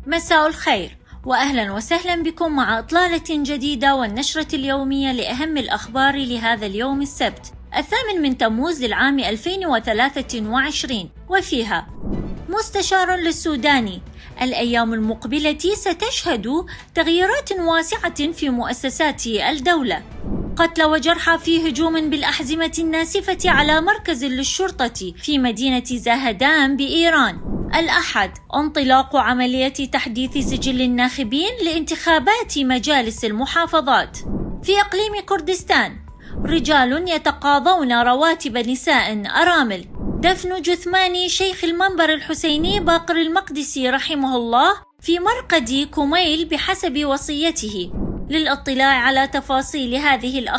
مساء الخير وأهلا وسهلا بكم مع إطلالة جديدة والنشرة اليومية لأهم الأخبار لهذا اليوم السبت 8 تموز للعام 2023، وفيها: مستشار للسوداني: الأيام المقبلة ستشهد تغييرات واسعة في مؤسسات الدولة. قتل وجرحى في هجوم بالأحزمة الناسفة على مركز للشرطة في مدينة زاهدان بإيران. الأحد: انطلاق عملية تحديث سجل الناخبين لانتخابات مجالس المحافظات. في إقليم كردستان: رجال يتقاضون رواتب نساء أرامل. دفن جثمان شيخ المنبر الحسيني باقر المقدسي رحمه الله في مرقد كميل بحسب وصيته. للاطلاع على تفاصيل هذه الأخبار